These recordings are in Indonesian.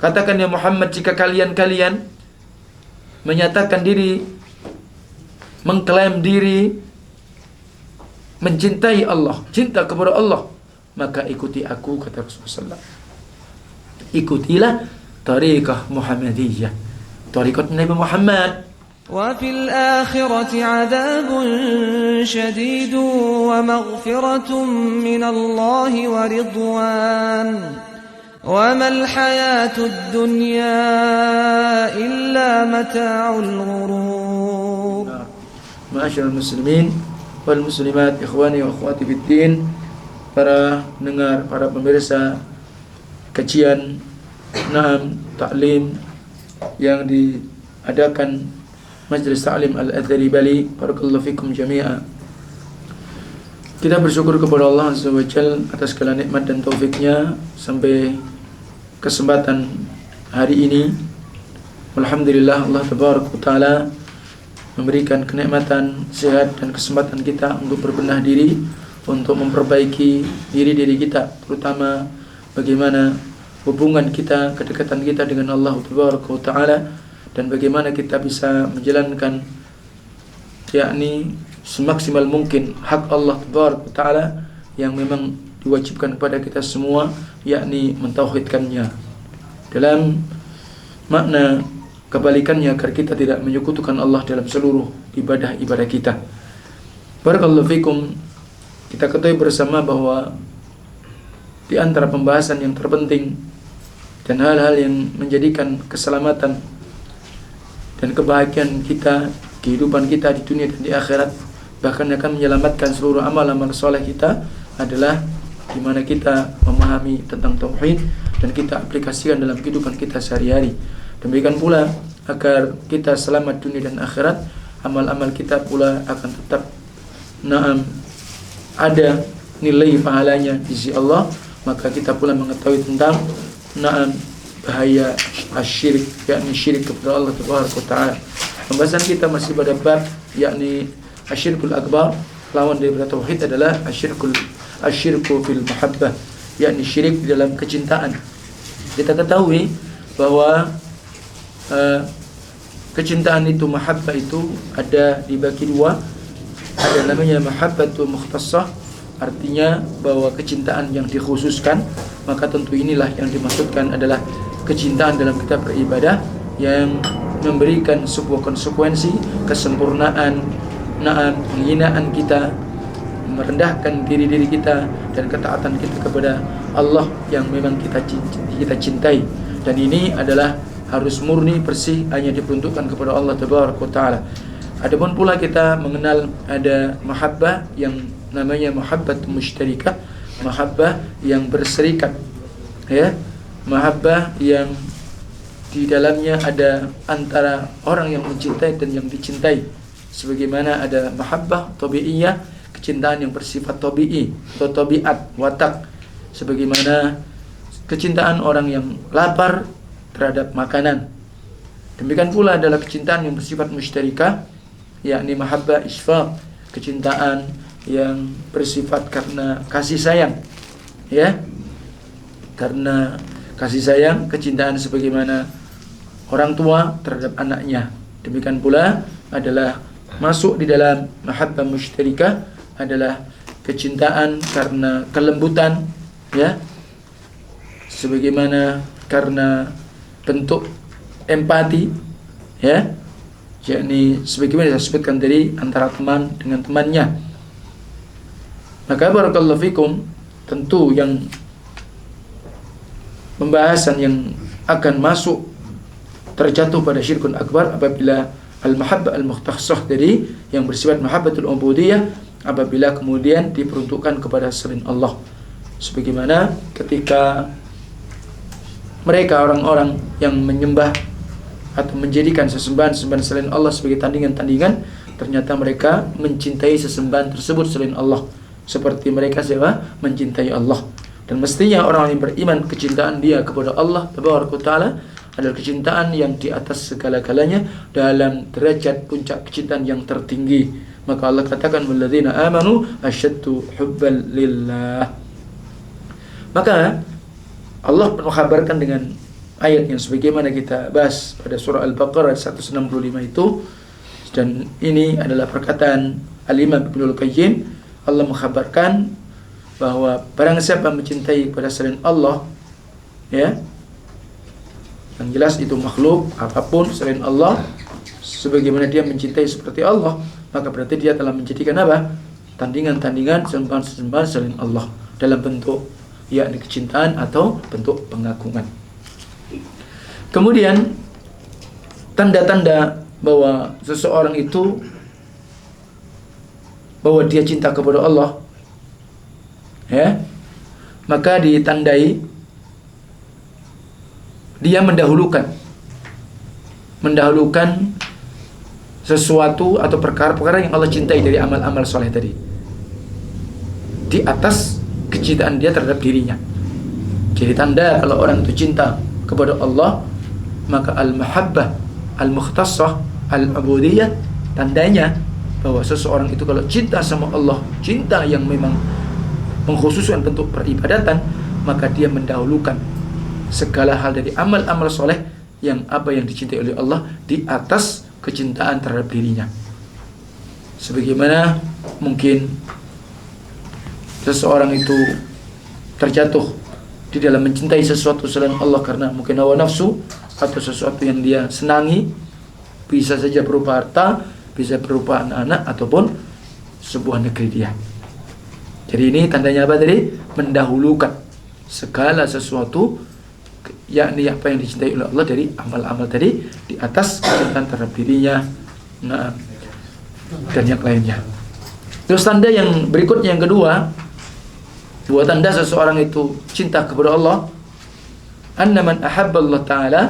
Katakan ya Muhammad, jika kalian menyatakan diri, mengklaim diri mencintai Allah, cinta kepada Allah, maka ikuti aku, kata Rasulullah SAW. Ikutilah tariqah Muhammadiyah, tariqat Nabi Muhammad. وفي الآخرة عذاب شديد ومغفرة من الله ورضوان وما الحياة الدنيا إلا متاع الغرور. Ma'asyiral muslimin wal muslimat, ikhwani wa akhwati fiddin, para pendengar, para pemirsa kajian ta'lim yang diadakan Majelis Ta'lim Al-Azhari Bali, barakallahu fikum jami'a. Kita bersyukur kepada Allah Azza wa Jalla atas segala nikmat dan taufiknya sampai kesempatan hari ini. Alhamdulillah, Allah tabaraka taala memberikan kenikmatan, sehat dan kesempatan kita untuk berbenah diri, untuk memperbaiki diri kita, terutama bagaimana hubungan kita, kedekatan kita dengan Allah tabaraka taala, dan bagaimana kita bisa menjalankan yakni semaksimal mungkin hak Allah tabaraka taala yang memang diwajibkan kepada kita semua, yakni mentauhidkannya dalam makna kebalikannya, agar kita tidak menyekutukan Allah dalam seluruh ibadah kita. Barakallahu fikum. Kita ketahui bersama bahwa di antara pembahasan yang terpenting dan hal-hal yang menjadikan keselamatan dan kebahagiaan kita, kehidupan kita di dunia dan di akhirat, bahkan akan menyelamatkan seluruh amal-amal soleh kita, adalah di mana kita memahami tentang tauhid dan kita aplikasikan dalam kehidupan kita sehari-hari. Demikian pula agar kita selamat dunia dan akhirat, amal-amal kita pula akan tetap ada nilai pahalanya di sisi Allah. Maka kita pula mengetahui tentang bahaya asyirik, yakni syirik kepada Allah Taala. Pembahasan kita masih pada bab yakni asyirkul akbar, lawan daripada tauhid adalah asyirku fil muhabbah, yakni syirik di dalam kecintaan. Kita ketahui bahwa kecintaan itu, mahabbah itu ada dibagi dua. Ada namanya mahabbatul mukhtassah, artinya bahwa kecintaan yang dikhususkan. Maka tentu inilah yang dimaksudkan adalah kecintaan dalam kita beribadah yang memberikan sebuah konsekuensi kesempurnaan, penghinaan kita, merendahkan diri kita dan ketaatan kita kepada Allah yang memang kita cintai. Dan ini adalah harus murni, bersih, hanya diperuntukkan kepada Allah Tabaraka Taala. Adapun pula kita mengenal ada mahabbah yang namanya mahabbat musytarikah, mahabbah yang berserikat, ya, mahabbah yang di dalamnya ada antara orang yang mencintai dan yang dicintai. Sebagaimana ada mahabbah tabi'iyah, kecintaan yang bersifat tabi'i atau tabiat, watak, sebagaimana kecintaan orang yang lapar terhadap makanan. Demikian pula adalah kecintaan yang bersifat musytarikah, yakni mahabbah isfaq, kecintaan yang bersifat karena kasih sayang, ya, karena kasih sayang, kecintaan sebagaimana orang tua terhadap anaknya. Demikian pula adalah masuk di dalam mahabbah musytarikah adalah kecintaan karena kelembutan, ya, sebagaimana karena bentuk empati, ya, yakni sebagaimana saya sebutkan tadi antara teman dengan temannya. Maka barakallahu fikum, tentu yang pembahasan yang akan masuk terjatuh pada syirkun akbar apabila al-mahabbah al-mukhtassah tadi yang bersifat mahabbatul ubudiyah, apabila kemudian diperuntukkan kepada selain Allah. Sebagaimana ketika mereka orang-orang yang menyembah atau menjadikan sesembahan-sesembahan selain Allah sebagai tandingan-tandingan, ternyata mereka mencintai sesembahan tersebut selain Allah, seperti mereka siapa? Mencintai Allah. Dan mestinya orang yang beriman, kecintaan dia kepada Allah Tabaraka Taala adalah kecintaan yang di atas segala-galanya, dalam derajat puncak kecintaan yang tertinggi. Maka Allah katakan walladzina amanu asyaddu hubban lillah. Maka Allah mengkhabarkan dengan ayat yang sebagaimana kita bahas pada surah Al-Baqarah 165 itu. Dan ini adalah perkataan Al-Imam Ibnul Qayyim. Allah mengkhabarkan bahwa barang siapa mencintai kepada selain Allah, ya, yang jelas itu makhluk apapun selain Allah, sebagaimana dia mencintai seperti Allah, maka berarti dia telah menjadikan apa? Tandingan-tandingan, sembahan-sembahan selain Allah dalam bentuk yakni kecintaan atau bentuk pengagungan. Kemudian tanda-tanda bahwa seseorang itu bahwa dia cinta kepada Allah, ya, maka ditandai dia mendahulukan sesuatu atau perkara-perkara yang Allah cintai dari amal-amal soleh tadi di atas kecintaan dia terhadap dirinya. Jadi tanda kalau orang itu cinta kepada Allah, maka al-mahabbah al-mukhtassah al-ubudiyah, tandanya bahwa seseorang itu kalau cinta sama Allah, cinta yang memang mengkhususkan bentuk peribadatan, maka dia mendahulukan segala hal dari amal-amal soleh yang dicintai oleh Allah di atas kecintaan terhadap dirinya. Sebagaimana mungkin seseorang itu terjatuh di dalam mencintai sesuatu selain Allah karena mungkin hawa nafsu atau sesuatu yang dia senangi, bisa saja berupa harta, bisa berupa anak-anak ataupun sebuah negeri dia. Jadi ini tandanya apa tadi? Mendahulukan segala sesuatu yakni apa yang dicintai oleh Allah dari amal-amal tadi di atas kecintaan terhadap dirinya, nah, dan yang lainnya. Terus tanda yang berikutnya yang kedua, dua tanda seseorang itu cinta kepada Allah, anna man ahabba Allah Ta'ala,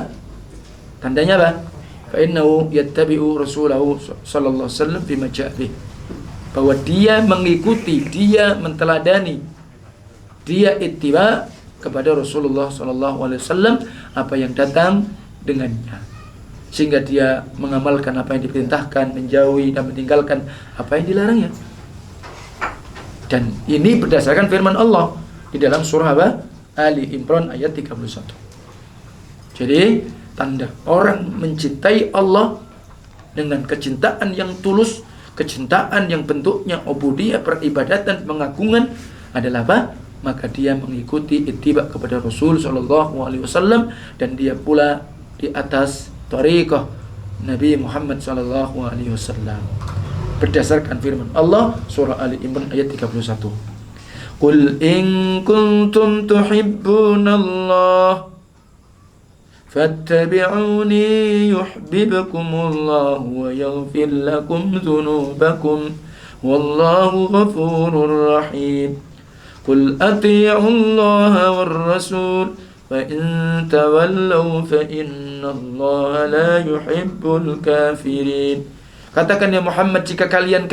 tandanya apa? Fa innahu yattabi'u rasulahu sallallahu alaihi wasallam bima ja'a bih, bahwa dia mengikuti, dia menteladani, dia ittiba kepada Rasulullah sallallahu alaihi wasallam apa yang datang dengannya, sehingga dia mengamalkan apa yang diperintahkan, menjauhi dan meninggalkan apa yang dilarangnya. Dan ini berdasarkan firman Allah di dalam surah apa? Ali Imran ayat 31. Jadi tanda orang mencintai Allah dengan kecintaan yang tulus, kecintaan yang bentuknya ubudiyah, peribadatan, pengagungan adalah apa? Maka dia mengikuti ittiba kepada Rasul sallallahu alaihi wasallam, dan dia pula di atas thariqah Nabi Muhammad sallallahu alaihi wasallam berdasarkan firman Allah surah Ali Imran ayat 31. Qul in kuntum tuhibbunallah fattabi'uni yuhibbukumullah wa yaghfir lakum dhunubakum wallahu ghafurur rahim. Qul ati'u Allah war rasul fa in tawallaw fa inna Allah la yuhibbul kafirin. Katakan ya Muhammad, jika kalian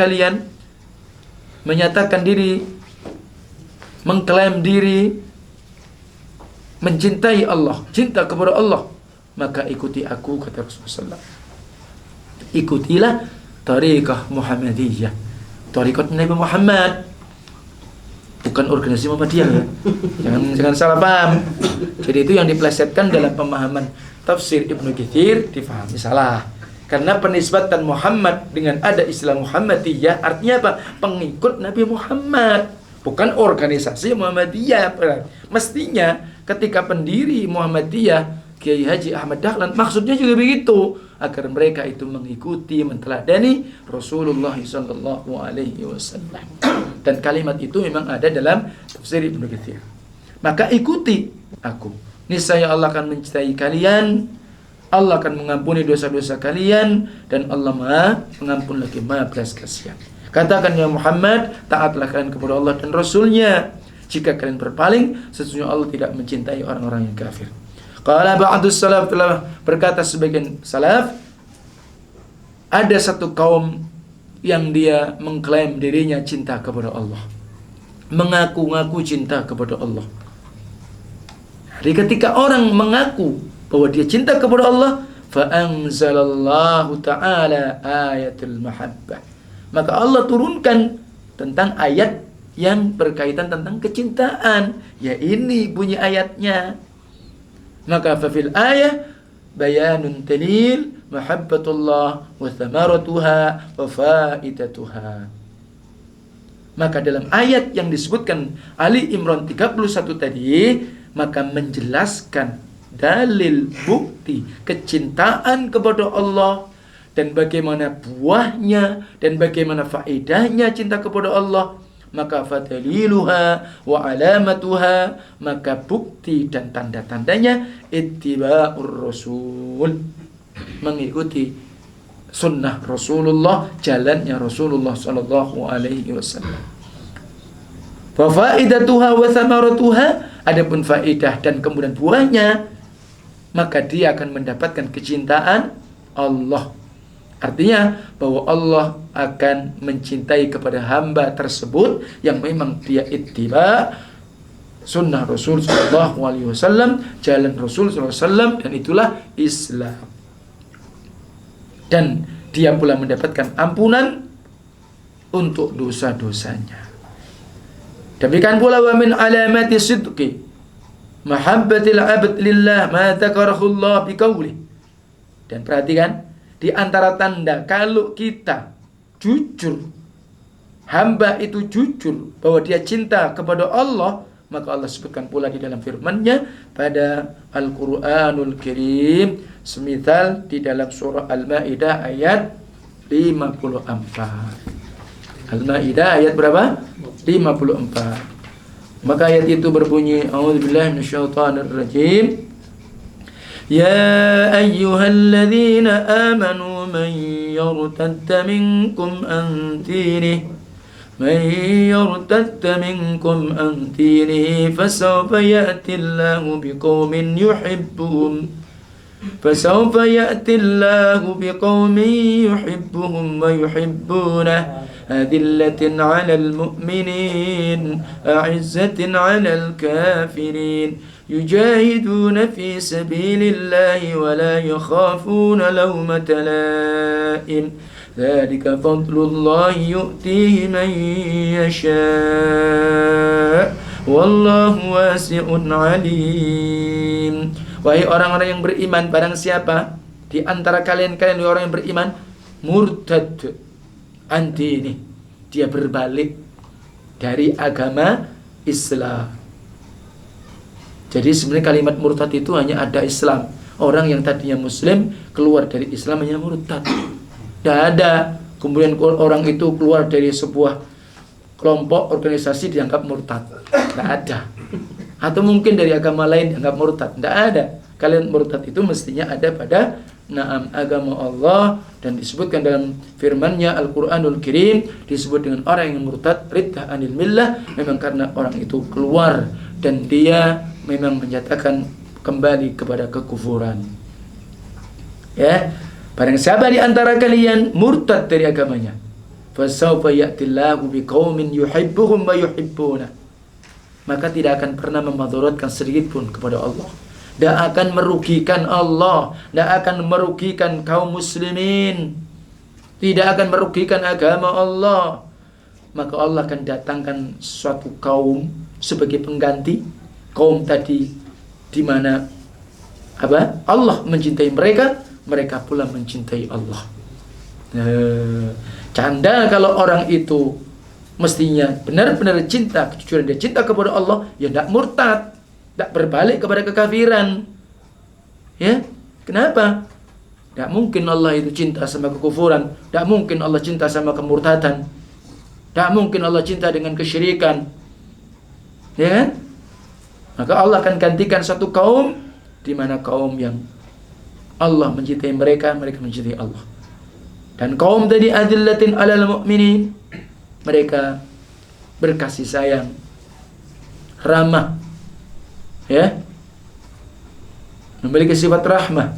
menyatakan diri, mengklaim diri mencintai Allah, cinta kepada Allah, maka ikuti aku, kata Rasulullah. Ikutilah tariqah Muhammadiyah, tariqah Nabi Muhammad, bukan organisasi Muhammadiyah ya. Jangan salah paham. Jadi itu yang dipelesetkan dalam pemahaman tafsir Ibnu Katsir difahami salah. Karena penisbatan Muhammad dengan ada istilah Muhammadiyah artinya apa? Pengikut Nabi Muhammad, bukan organisasi Muhammadiyah. Mestinya ketika pendiri Muhammadiyah Kiai Haji Ahmad Dahlan, maksudnya juga begitu, agar mereka itu mengikuti, menteladani Rasulullah sallallahu alaihi wasallam. Dan kalimat itu memang ada dalam tafsir Ibnu Katsir. Maka ikuti aku, niscaya Allah akan mencintai kalian, Allah akan mengampuni dosa-dosa kalian, dan Allah Maha Pengampun lagi Maha Belas Kasihan. Katakan ya Muhammad, taatlah kalian kepada Allah dan Rasulnya. Jika kalian berpaling, sesungguhnya Allah tidak mencintai orang-orang yang kafir. Qala ba'dus salaf, telah berkata sebagian salaf, ada satu kaum yang dia mengklaim dirinya cinta kepada Allah, mengaku-ngaku cinta kepada Allah. Jadi ketika orang mengaku bahwa dia cinta kepada Allah, fa anzalallahu ta'ala ayatul mahabbah, maka Allah turunkan tentang ayat yang berkaitan tentang kecintaan. Ya ini bunyi ayatnya. Maka fafil ayah bayanun dalil mahabbatullah wa thamaratuha wa faidatuha. Maka dalam ayat yang disebutkan Ali Imran 31 tadi, maka menjelaskan dalil bukti kecintaan kepada Allah dan bagaimana buahnya dan bagaimana faedahnya cinta kepada Allah. Maka fadaliluha wa alamatuha, maka bukti dan tanda-tandanya ittiba'ur rasul, mengikuti sunnah Rasulullah, jalannya Rasulullah sallallahu alaihi wasallam. Fa faidatuha wa thamaratuha, adapun faedah dan kemudian buahnya, maka dia akan mendapatkan kecintaan Allah. Artinya bahwa Allah akan mencintai kepada hamba tersebut yang memang dia ittiba sunnah Rasul sallallahu alaihi wasallam, jalan Rasul sallallahu alaihi wasallam, dan itulah Islam. Dan dia pula mendapatkan ampunan untuk dosa-dosanya. Demikian pula wa min alamati sidqi mahabbatil abd lillah ma dzakarahu Allah biqauli. Dan perhatikan, di antara tanda kalau kita jujur, hamba itu jujur bahwa dia cinta kepada Allah, maka Allah sebutkan pula di dalam firman-Nya pada Al-Qur'anul Karim, semisal di dalam surah Al-Maidah ayat 54. Al-Maidah ayat berapa? 54. Maka ayat itu berbunyi, a'udzubillahi minasyaitonir rajim. Ya ayyuhalladzina amanu man yartadda minkum an dinihi من يرتد منكم عن دينه فسوف يأتي الله بقوم يحبهم ويحبونه أذلة على المؤمنين أعزة على الكافرين يجاهدون في سبيل الله ولا يخافون لومة لائم ذلك فضل الله يؤتيه من يشاء والله واسع عليم. Wahai orang-orang yang beriman, barang siapa di antara kalian orang yang beriman murtad anti ini, dia berbalik dari agama Islam. Jadi sebenarnya kalimat murtad itu hanya ada Islam. Orang yang tadinya Muslim keluar dari Islam hanya murtad. Tidak ada kemudian orang itu keluar dari sebuah kelompok organisasi dianggap murtad. Tidak ada. Atau mungkin dari agama lain dianggap murtad. Tidak ada. Kalian murtad itu mestinya ada pada agama Allah, dan disebutkan dalam firman-Nya Al-Qur'anul Karim, disebut dengan orang yang murtad riddah anil millah, memang karena orang itu keluar dan dia memang menyatakan kembali kepada kekufuran. Ya. Barang siapa di antara kalian murtad dari agamanya, fasawfa ya'tillahu biqaumin yuhibbuhum wa yuhibbuna, maka tidak akan pernah memadaratkan sedikit pun kepada Allah. Tidak akan merugikan Allah, tidak akan merugikan kaum muslimin, tidak akan merugikan agama Allah. Maka Allah akan datangkan suatu kaum sebagai pengganti kaum tadi, di mana Allah mencintai mereka, mereka pula mencintai Allah. Canda kalau orang itu mestinya benar-benar cinta, kejujuran dia cinta kepada Allah, ya tidak murtad, tidak berbalik kepada kekafiran. Ya, kenapa? Tidak mungkin Allah itu cinta sama kekufuran, tidak mungkin Allah cinta sama kemurtadan, tidak mungkin Allah cinta dengan kesyirikan. Ya kan? Maka Allah akan gantikan satu kaum, di mana kaum yang Allah mencintai mereka, mereka mencintai Allah. Dan kaum tadi adillatin alal mu'minin, mereka berkasih sayang, ramah, ya, memiliki sifat rahmah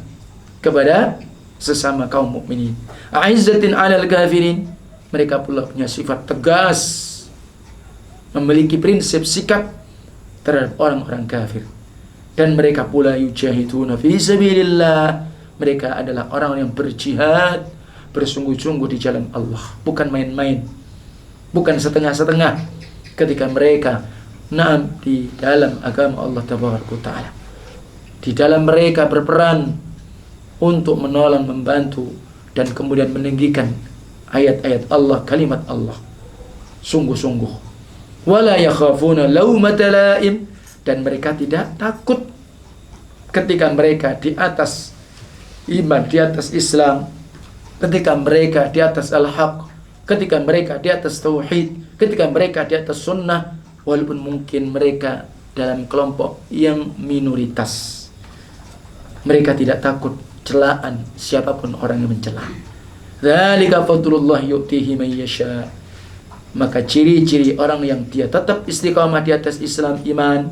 kepada sesama kaum mukminin. A'izzatin 'alal kafirin, mereka pula punya sifat tegas, memiliki prinsip sikap terhadap orang-orang kafir. Dan mereka pula yujahiduna fi sabilillah, mereka adalah orang yang berjihad bersungguh-sungguh di jalan Allah, bukan main-main, bukan setengah-setengah ketika mereka di dalam agama Allah Tabaraka Ta'ala. di dalam mereka berperan untuk menolong, membantu, dan kemudian meninggikan ayat-ayat Allah, kalimat Allah. Sungguh-sungguh. Wala yakhafuna laumata laim, dan mereka tidak takut ketika mereka di atas iman, di atas Islam, ketika mereka di atas al-haq, ketika mereka di atas tauhid, ketika mereka di atas sunnah, walaupun mungkin mereka dalam kelompok yang minoritas. Mereka tidak takut celaan siapapun orang yang mencela. Dzalika fadlullah yu'tihi man yasha. Maka ciri-ciri orang yang dia tetap istiqamah di atas Islam, iman,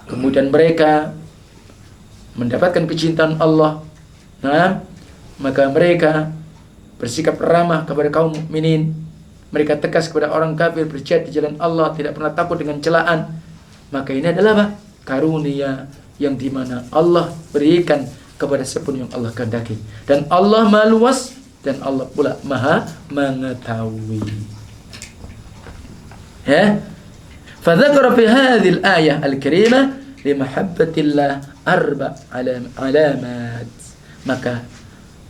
kemudian mereka mendapatkan kecintaan Allah, nah, maka mereka bersikap ramah kepada kaum mukminin, mereka tegas kepada orang kafir, berjihad di jalan Allah, tidak pernah takut dengan celaan. Maka ini adalah apa? Karunia yang dimana Allah berikan kepada siapapun yang Allah kehendaki. Dan Allah Maha Luas, dan Allah pula Maha mengetahui. Ya. Fadzakara fi hadhil ayah al-karimah li mahabbatillah arba' alamat. Maka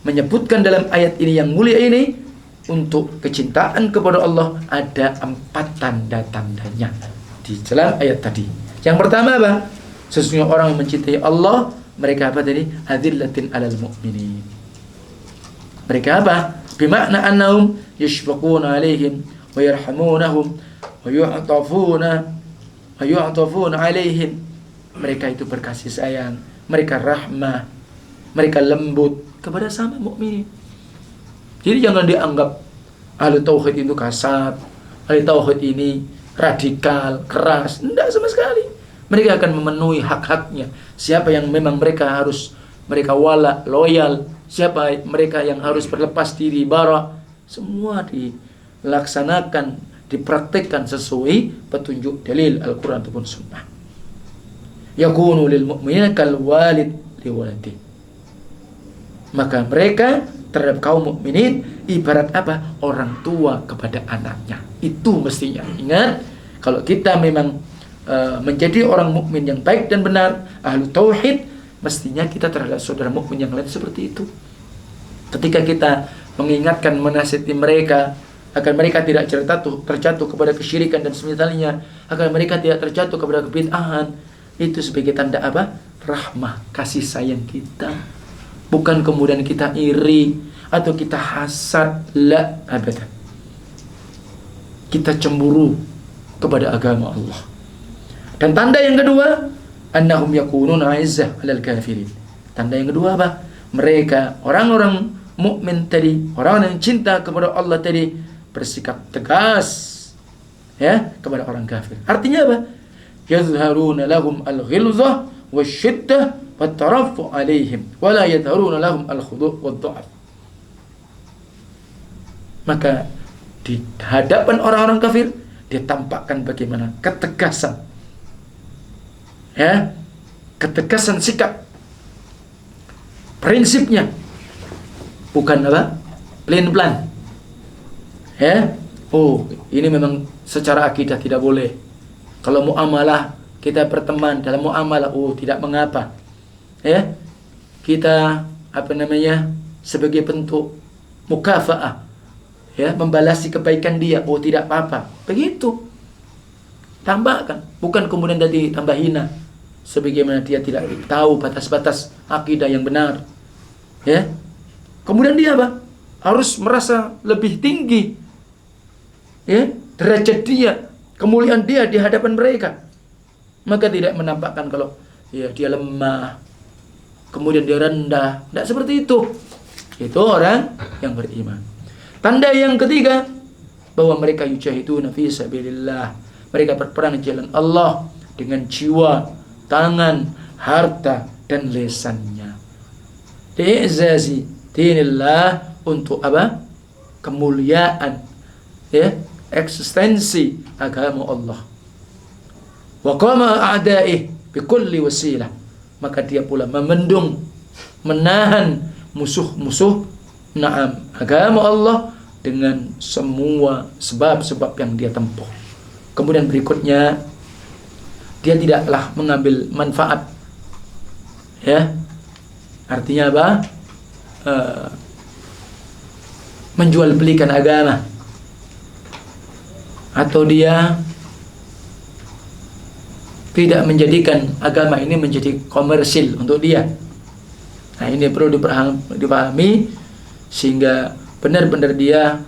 menyebutkan dalam ayat ini yang mulia ini, untuk kecintaan kepada Allah ada 4 tanda-tandanya di dalam ayat tadi. Yang pertama apa? Sesungguhnya orang yang mencintai Allah, mereka apa tadi? Adillatin alal mu'minin. Mereka apa? Bimakna annahum yashfaquna alaihim wa yarhamunahum wa yu'tafuna alaihim. Mereka itu berkasih sayang, mereka rahmah, mereka lembut kepada sama mukminin. Jadi jangan dianggap ahli tauhid itu kasar, ahli tauhid ini radikal, keras. Tidak sama sekali. Mereka akan memenuhi hak-haknya. Siapa yang memang mereka wala, loyal, siapa mereka yang harus berlepas diri, bara, semua dilaksanakan, dipraktikkan sesuai petunjuk dalil Al-Quran ataupun Sunnah. Yakunu lil mu'minina kal walid li waladihi. Maka mereka terhadap kaum mukminin ibarat apa? Orang tua kepada anaknya. Itu mestinya. Ingat, kalau kita memang menjadi orang mukmin yang baik dan benar, ahlu tauhid, mestinya kita terhadap saudara mukmin yang lain seperti itu. Ketika kita mengingatkan, menasihati mereka agar mereka tidak terjatuh kepada kesyirikan dan semisalnya, agar mereka tidak terjatuh kepada kebid'ahan, itu sebagai tanda apa? Rahmah, kasih sayang kita. Bukan kemudian kita iri atau kita hasad, la abadan. Kita cemburu kepada agama Allah. Dan tanda yang kedua, annahum yakununa aizzah 'alal kafirin. Tanda yang kedua apa? Mereka orang-orang mukmin tadi, orang yang cinta kepada Allah tadi, bersikap tegas ya kepada orang kafir. Artinya apa? Yazharuna lahum al-ghilzah wasyiddah wat-taraffu 'alaihim wa la yadharuna lahum al-khudu' wad-dha'f. Maka di hadapan orang-orang kafir dia tampakkan bagaimana ketegasan, ya, ketegasan sikap, prinsipnya, bukan apa, plan, ya. Oh, ini memang secara akidah tidak boleh. Kalau muamalah kita berteman dalam muamalah, oh tidak mengapa, ya. Kita sebagai bentuk mukafaah, ya, membalasi kebaikan dia, oh tidak apa-apa. Begitu. Tambahkan, bukan kemudian tadi tambah hina, sebagaimana dia tidak tahu batas-batas akidah yang benar, ya. Kemudian dia apa? Harus merasa lebih tinggi, ya, derajat dia, kemuliaan dia di hadapan mereka. Maka tidak menampakkan kalau ya dia lemah, kemudian dia rendah. Tidak seperti itu. Itu orang yang beriman. Tanda yang ketiga, bahwa mereka yujahiduna fi sabilillah. Mereka berperang di jalan Allah dengan jiwa, tangan, harta, dan lesannya. Li'izazi dinillah, untuk apa? Kemuliaan, ya, eksistensi agama Allah. Wa qama a'daih bikulli wasilah. Maka dia pula memendung, menahan musuh-musuh agama Allah dengan semua sebab-sebab yang dia tempuh. Kemudian berikutnya, dia tidaklah mengambil manfaat, Ya, artinya apa? Menjual belikan agama, atau dia tidak menjadikan agama ini menjadi komersil untuk dia. Nah, ini perlu dipahami sehingga benar-benar dia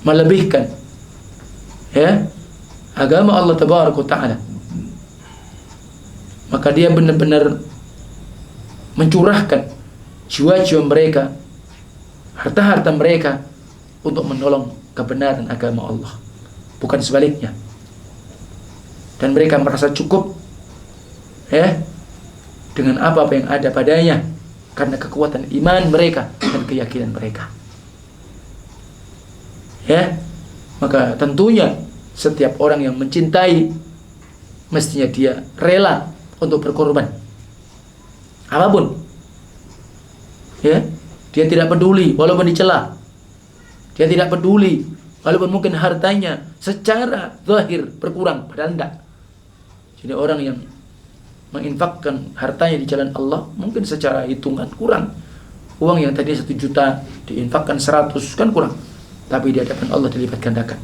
melebihkan ya agama Allah Tabaraka Ta'ala. Maka dia benar-benar mencurahkan jiwa-jiwa mereka, harta-harta mereka untuk menolong kebenaran agama Allah, bukan sebaliknya. Dan mereka merasa cukup ya dengan apa yang ada padanya karena kekuatan iman mereka dan keyakinan mereka. Ya, maka tentunya setiap orang yang mencintai mestinya dia rela untuk berkorban apapun. Ya, dia tidak peduli walaupun dicela. Dia tidak peduli walaupun mungkin hartanya secara zahir berkurang, padahal tidak. Jadi orang yang menginfakkan hartanya di jalan Allah mungkin secara hitungan kurang. Uang yang tadi 1 juta diinfakkan 100 kan kurang, tapi di hadapan Allah dilipat gandakan.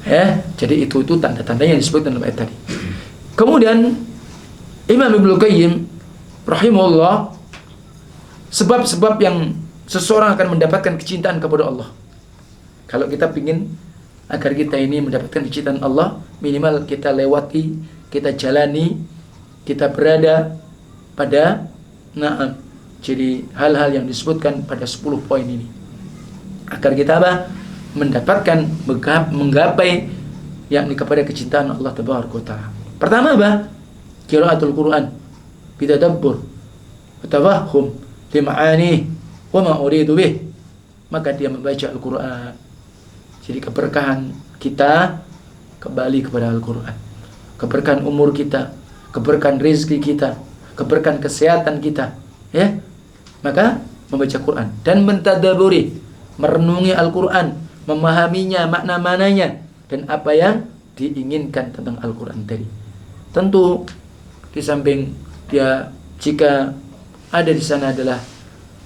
Ya, jadi itu tanda-tandanya yang disebutkan dalam ayat tadi. Kemudian Imam Ibnu Qayyim rahimahullah, sebab-sebab yang seseorang akan mendapatkan kecintaan kepada Allah. Kalau kita ingin agar kita ini mendapatkan kecintaan Allah, minimal kita lewati, kita jalani, kita berada pada jadi hal-hal yang disebutkan pada 10 poin ini. Agar kita apa? Mendapatkan, menggapai yakni kepada kecintaan Allah Tabaraka wa Ta'ala. Pertama apa? Qiraatul Quran bitadabbur wa tafahum li ma'ani wa ma uridu bih. Maka dia membaca Al-Quran. Jadi keberkahan kita kembali kepada Al-Quran. Keberkahan umur kita, keberkahan rezeki kita, keberkahan kesehatan kita, ya. Maka membaca Quran dan mentadaburi, merenungi Al-Quran, memahaminya, makna-maknanya dan apa yang diinginkan tentang Al-Quran tadi. Tentu di samping dia, jika ada di sana adalah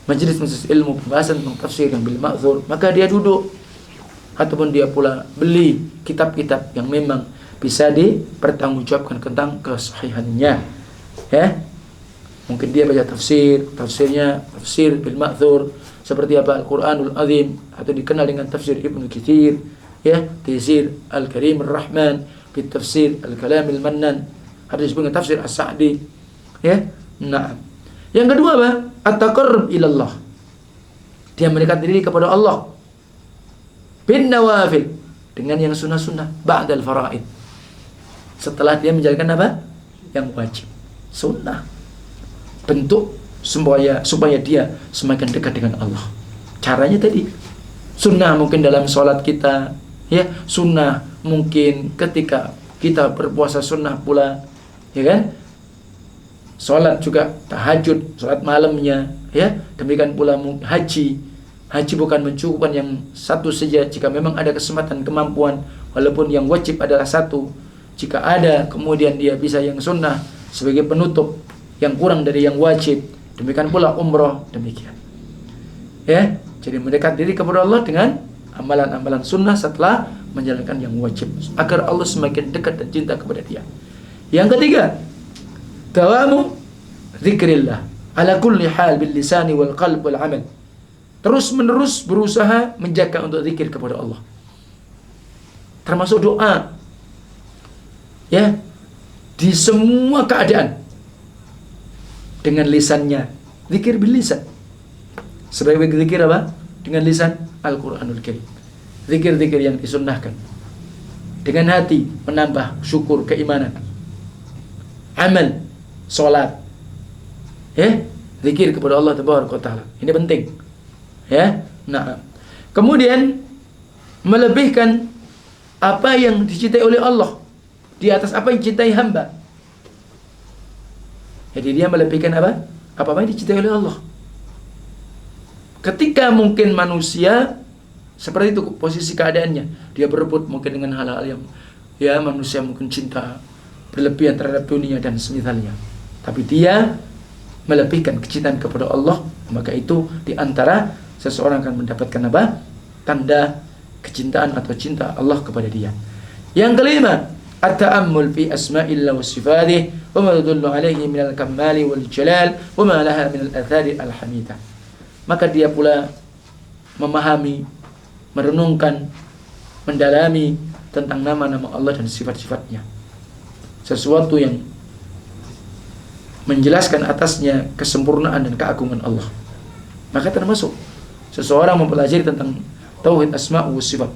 majelis ilmu pembahasan tentang tafsir yang bil ma'thur, maka dia duduk ataupun dia pula beli kitab-kitab yang memang bisa dipertanggungjawabkan tentang kesahihannya. Ya, mungkin dia baca tafsirnya tafsir bil ma'thur seperti apa Al-Quranul Azim, atau dikenal dengan tafsir Ibnu Katsir, ya, Taysir Al-Karim Ar-Rahman fi tafsir Al-Kalamil Mannan, ada disebut tafsir As-Sa'di, ya. Nah, yang kedua apa? At-taqarrub ilallah. Dia mendekat diri kepada Allah bin nawafil, dengan yang sunnah-sunnah ba'dal faraid. Setelah dia menjalankan apa? Yang wajib. Sunnah. Bentuk supaya dia semakin dekat dengan Allah. Caranya tadi. Sunnah mungkin dalam sholat kita, ya. Sunnah mungkin ketika kita berpuasa, sunnah pula, ya kan? Sholat juga tahajud, sholat malamnya, ya. Demikian pula haji. Haji bukan mencukupkan yang satu saja. Jika memang ada kesempatan, kemampuan, walaupun yang wajib adalah satu, jika ada kemudian dia bisa yang sunnah sebagai penutup yang kurang dari yang wajib. Demikian pula umroh, demikian. Ya, jadi mendekat diri kepada Allah dengan amalan-amalan sunnah setelah menjalankan yang wajib, agar Allah semakin dekat dan cinta kepada dia. Yang ketiga, dawamu zikrillah ala kulli hal bil lisani wal qalb wal amal. Terus menerus berusaha menjaga untuk zikir kepada Allah, termasuk doa, ya, di semua keadaan, dengan lisannya, zikir bil lisan. Sebagai zikir apa? Dengan lisan Al-Quranul Karim. Zikir-zikir yang disunnahkan. Dengan hati menambah syukur, keimanan. Amal, sholat, ya, zikir kepada Allah Tabaraka wa Ta'ala. Ini penting, ya. Nah, kemudian melebihkan apa yang dicintai oleh Allah di atas apa yang dicintai hamba. Jadi dia melebihkan apa? Apa yang dicintai oleh Allah. Ketika mungkin manusia seperti itu posisi keadaannya, dia berebut mungkin dengan hal-hal yang, ya, manusia mungkin cinta berlebihan terhadap dunia dan semisalnya, tapi dia melebihkan kecintaan kepada Allah, maka itu diantara seseorang akan mendapatkan apa? Tanda kecintaan atau cinta Allah kepada dia. Yang kelima, at-ta'ammul fi asma'illah wa sifatih wa ma yadullu alaihi min al-kamali wal jalal wa ma laha min al-athari al-hamidah. Maka dia pula memahami, merenungkan, mendalami tentang nama-nama Allah dan sifat-sifatnya, sesuatu yang menjelaskan atasnya kesempurnaan dan keagungan Allah. Maka termasuk seseorang mempelajari tentang tauhid asma' wa sifat,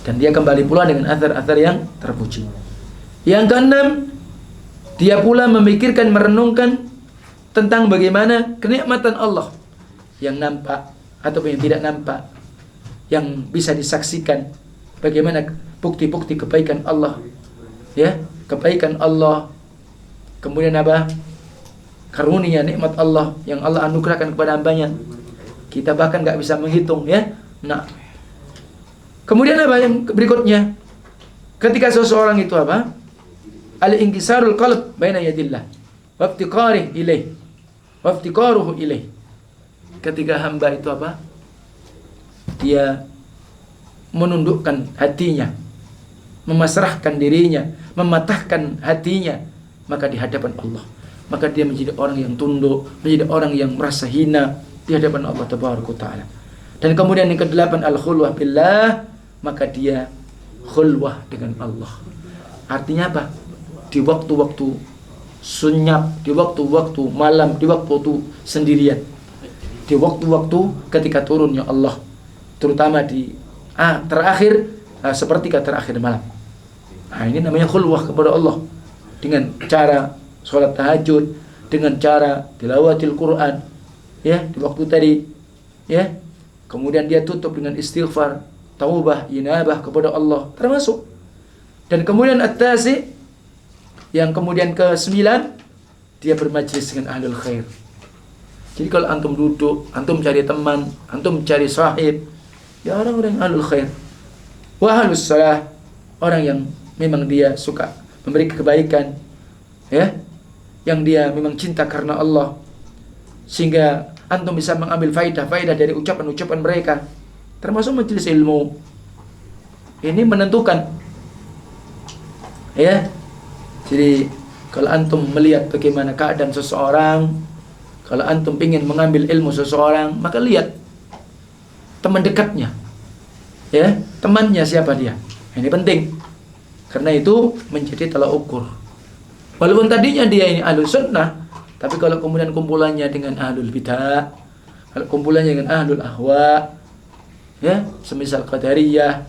dan dia kembali pula dengan athar-athar yang terpuji. Yang keenam, dia pula memikirkan, merenungkan tentang bagaimana kenikmatan Allah yang nampak ataupun yang tidak nampak, yang bisa disaksikan, bagaimana bukti-bukti kebaikan Allah, ya, kebaikan Allah. Kemudian apa? Karunia nikmat Allah yang Allah anugerahkan kepada hambanya. Kita bahkan gak bisa menghitung, ya. Nah, kemudian apa yang berikutnya? Ketika seseorang itu apa? Al-inkisarul qalb baina yadillah wa iftiqarih ilaih wa iftiqaruhu ilaih. Ketika hamba itu apa? Dia menundukkan hatinya, memasrahkan dirinya, mematahkan hatinya, maka di hadapan Allah, maka dia menjadi orang yang tunduk, menjadi orang yang merasa hina di hadapan Allah Tabaraka Ta'ala. Dan kemudian yang kedelapan, al-khulwah billah, maka dia khulwah dengan Allah. Artinya apa? Di waktu-waktu sunyap, di waktu-waktu malam, di waktu-waktu sendirian, di waktu-waktu ketika turunnya Allah, terutama di terakhir, sepertiga terakhir malam. Nah, ini namanya khulwah kepada Allah, dengan cara sholat tahajud, dengan cara tilawatil Quran, ya, di waktu tadi, ya. Kemudian dia tutup dengan istighfar, taubah, inabah kepada Allah, termasuk. Dan kemudian at-tasi, yang kemudian ke-9, dia bermajlis dengan ahlul khair. Jadi kalau antum duduk, antum cari teman, antum cari sahib, ya orang-orang ahlul khair. Wa ahlus salah, orang yang memang dia suka memberi kebaikan, ya, yang dia memang cinta karena Allah, sehingga antum bisa mengambil faidah dari ucapan-ucapan mereka, termasuk majelis ilmu. Ini menentukan, ya. Jadi kalau antum melihat bagaimana keadaan seseorang, kalau antum ingin mengambil ilmu seseorang, maka lihat teman dekatnya, ya, temannya siapa dia. Ini penting. Karena itu menjadi tolak ukur. Walaupun tadinya dia ini ahlul sunnah, tapi kalau kemudian kumpulannya dengan ahlul bidah, kalau kumpulannya dengan ahlul ahwa, ya, semisal qadariyah,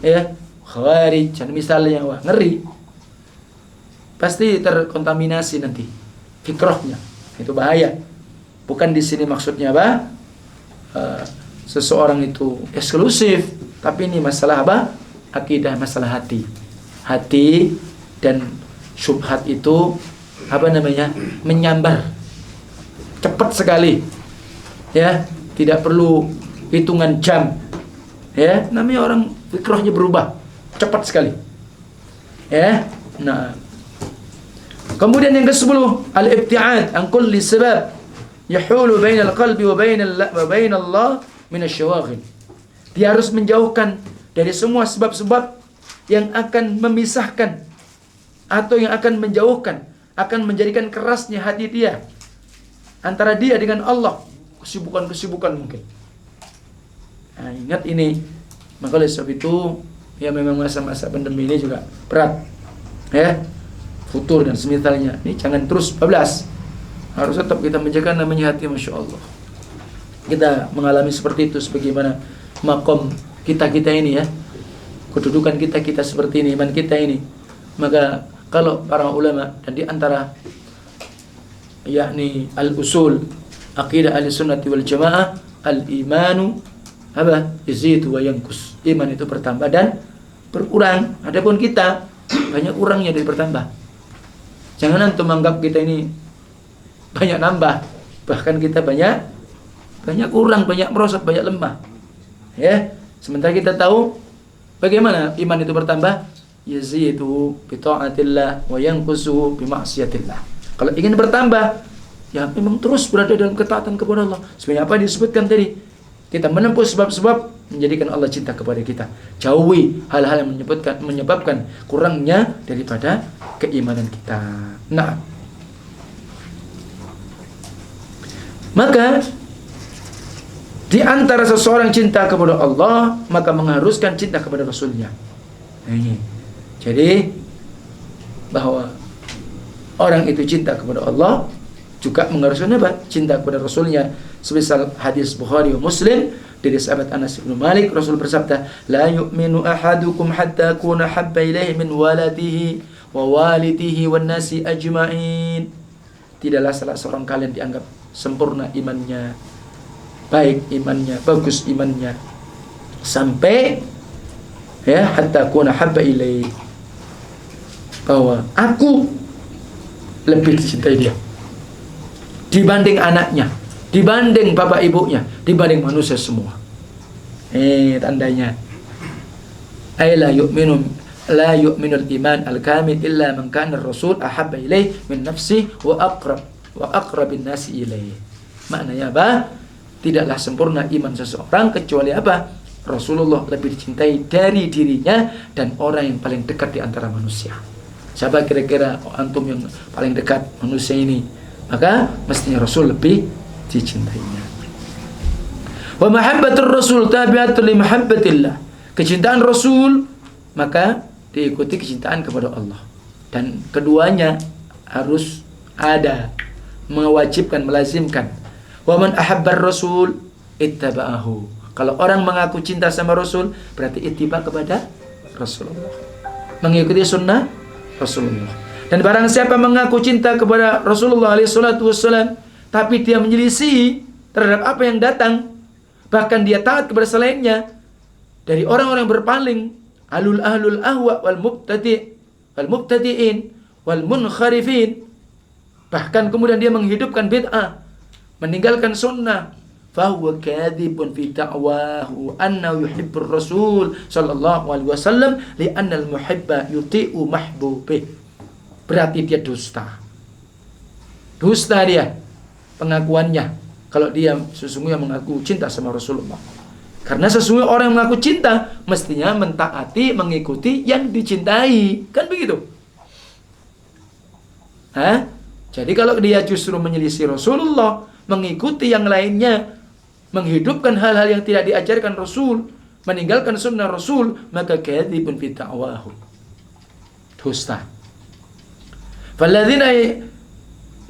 ya, khawarij, dan misalnya, wah, ngeri. Pasti terkontaminasi nanti fikrahnya. Itu bahaya. Bukan di sini maksudnya apa? Seseorang itu eksklusif, tapi ini masalah apa? Akidah, masalah hati. Hati dan syubhat itu apa namanya? Menyambar cepat sekali, ya, tidak perlu hitungan jam, ya. Namanya orang fikrahnya berubah cepat sekali, ya. Nah, kemudian yang ke-10, al-ibti'ad an kulli sebab yahulu bainal qalbi wa bainallah minasyawaghil. Dia harus menjauhkan dari semua sebab-sebab yang akan memisahkan atau yang akan menjauhkan, akan menjadikan kerasnya hati dia antara dia dengan Allah, kesibukan-kesibukan mungkin. Nah, ingat ini. Maka oleh sebab itu, ya, memang masa-masa pandemi ini juga berat, ya, futur dan semisalnya. Ini jangan terus bablas, harus tetap kita menjaga namanya hati. Masya Allah, kita mengalami seperti itu sebagaimana makom kita ini, ya, kedudukan kita seperti ini, iman kita ini. Maka kalau para ulama, dan di antara yakni al-usul aqidah ahlussunnati wal jamaah, al-imanu apa? Yazidu wa yanqus. Iman itu bertambah dan berkurang. Adapun kita banyak kurangnya dari bertambah. Jangan antum menganggap kita ini banyak nambah, bahkan kita banyak kurang, banyak merosot, banyak lemah. Ya, sementara kita tahu bagaimana iman itu bertambah yazidu bi ta'atillah wa yanqusu bi ma'siyatillah. Kalau ingin bertambah, ya memang terus berada dalam ketaatan kepada Allah. Sebenarnya apa disebutkan tadi? Kita menempuh sebab-sebab menjadikan Allah cinta kepada kita. Jauhi hal-hal yang menyebabkan kurangnya daripada keimanan kita. Nah, maka di antara seseorang cinta kepada Allah, maka mengharuskan cinta kepada Rasulnya. Jadi bahwa orang itu cinta kepada Allah juga mengharuskan apa? Cinta kepada Rasulnya. Semisal hadis Bukhari wa Muslim dari sahabat Anas bin Malik, Rasul bersabda, "La yu'minu ahadukum hatta kuna habba ilaihi min waladihi wa walidihi wan nasi ajma'in." Tidaklah salah seorang kalian dianggap sempurna imannya, baik imannya, bagus imannya, sampai ya hatta kuna habba ilaihi, bahwa aku lebih dicintai dia dibanding anaknya, dibanding bapak ibunya, dibanding manusia semua. Tandanya la yu'minul iman al-kamil illa man kana ar-rasul ahabba ilaih min nafsi wa aqrabin nasi ilaih. Maknanya apa? Tidaklah sempurna iman seseorang kecuali apa? Rasulullah lebih dicintai dari dirinya dan orang yang paling dekat di antara manusia. Siapa kira-kira antum yang paling dekat manusia ini? Maka mestinya Rasul lebih dicintainya. Wa mahabbatur Rasul tabi'atun li mahabbatillah. Kecintaan Rasul maka diikuti kecintaan kepada Allah. Dan keduanya harus ada, mewajibkan, melazimkan. Wa man ahabbar Rasul ittaba'ahu. Kalau orang mengaku cinta sama Rasul, berarti ittiba kepada Rasulullah, mengikuti sunnah Rasulullah. Dan barang siapa mengaku cinta kepada Rasulullah SAW, tapi dia menyelisih terhadap apa yang datang, bahkan dia taat kepada selainnya dari orang-orang berpaling, ahlul ahwa wal mubtadi'in wal munkharifin, bahkan kemudian dia menghidupkan bid'ah, meninggalkan sunnah, fahuwa kadhibun fi da'wahu annahu yuhibbur rasul sallallahu alaihi wasallam li'anna al-muhibba yuti'u mahbubih. Berarti dia dusta. Dusta dia pengakuannya kalau dia sesungguhnya mengaku cinta sama Rasulullah. Karena sesungguhnya orang yang mengaku cinta mestinya mentaati, mengikuti yang dicintai. Kan begitu? Jadi kalau dia justru menyelisih Rasulullah, mengikuti yang lainnya, menghidupkan hal-hal yang tidak diajarkan Rasul, meninggalkan sunnah Rasul, maka kadzibun fi da'wahu. Dusta. Falladzina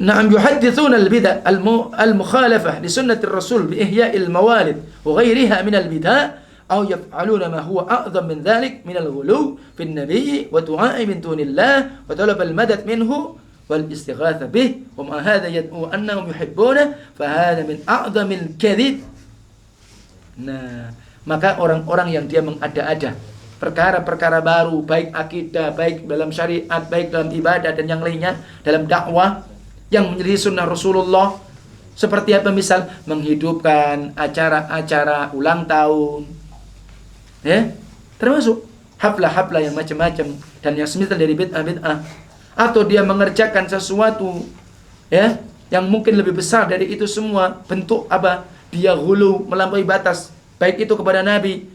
na'am yuhaddithuna al-bid'a al-mukhalafah li sunnati ar-rasul bi ihya'il mawalid wa ghayriha min al-bid'a aw yaf'aluna ma huwa a'dham min dhalik min al-ghulu fi an-nabiy wa du'a'i min dunillah wa talab al-madad minhu wal istighatha bih wa ma hadha yad'u annahum yuhibbuna fa hadha min a'dhamil kadhib. Nah, maka orang-orang yang dia mengada-ada perkara-perkara baru, baik akidah, baik dalam syariat, baik dalam ibadah dan yang lainnya, dalam dakwah yang menyelisih sunnah Rasulullah, seperti apa? Misal menghidupkan acara-acara ulang tahun, ya, termasuk haflah-haflah yang macam-macam dan yang semisal dari bid'ah-bid'ah, atau dia mengerjakan sesuatu ya yang mungkin lebih besar dari itu semua, bentuk apa? Dia ghulu, melampaui batas, baik itu kepada Nabi,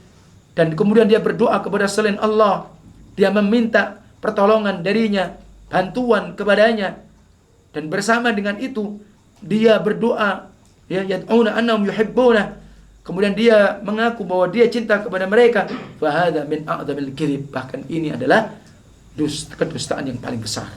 dan kemudian dia berdoa kepada selain Allah, dia meminta pertolongan darinya, bantuan kepadanya, dan bersama dengan itu dia berdoa, ya, yad'una annahum yuhibbuna, kemudian dia mengaku bahwa dia cinta kepada mereka, fa hadza min a'dhamil kadhib, bahkan ini adalah kedustaan yang paling besar.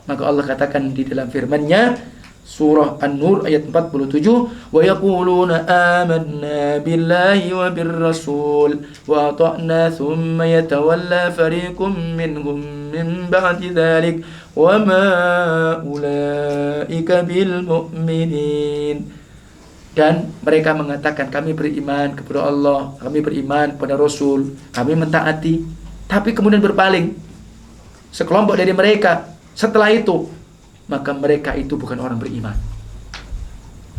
Maka Allah katakan di dalam firman-Nya Surah An-Nur ayat 47, wa yaquluna amanna billahi wa birrasul wa ata'na thumma yatawalla fariqum minhum min ba'di dzalik wa ma ulaika bil mu'minin. Dan mereka mengatakan kami beriman kepada Allah, kami beriman kepada Rasul, kami mentaati, tapi kemudian berpaling sekelompok dari mereka setelah itu, maka mereka itu bukan orang beriman.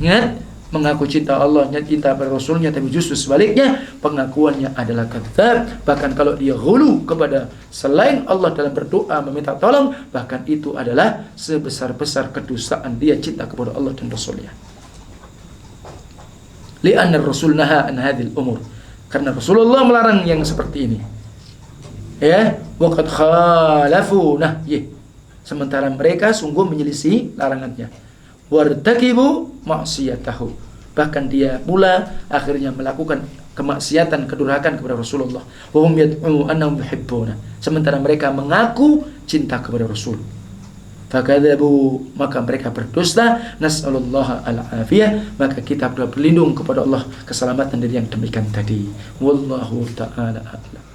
Ingat, mengaku cinta Allah, cinta pada Rasulnya, tapi justru sebaliknya pengakuannya adalah kadzdzab. Bahkan kalau dia ghulu kepada selain Allah dalam berdoa meminta tolong, bahkan itu adalah sebesar-besar kedustaan dia cinta kepada Allah dan Rasulnya. Li'anna Rasul naha an hadhil umur, karena Rasulullah melarang yang seperti ini. Ya, wa qad khalafu nahyi, sementara mereka sungguh menyelisih larangannya. Wartakibu maksiyatahu, bahkan dia pula akhirnya melakukan kemaksiatan, kedurhakan kepada Rasulullah. Wa hum yad'u annahum yuhibbuna, sementara mereka mengaku cinta kepada Rasul. Fakadzabu, maka mereka berdusta. Nas'alullaha al-afiyah, maka kita berlindung kepada Allah keselamatan dari yang demikian tadi. Wallahu ta'ala a'lam.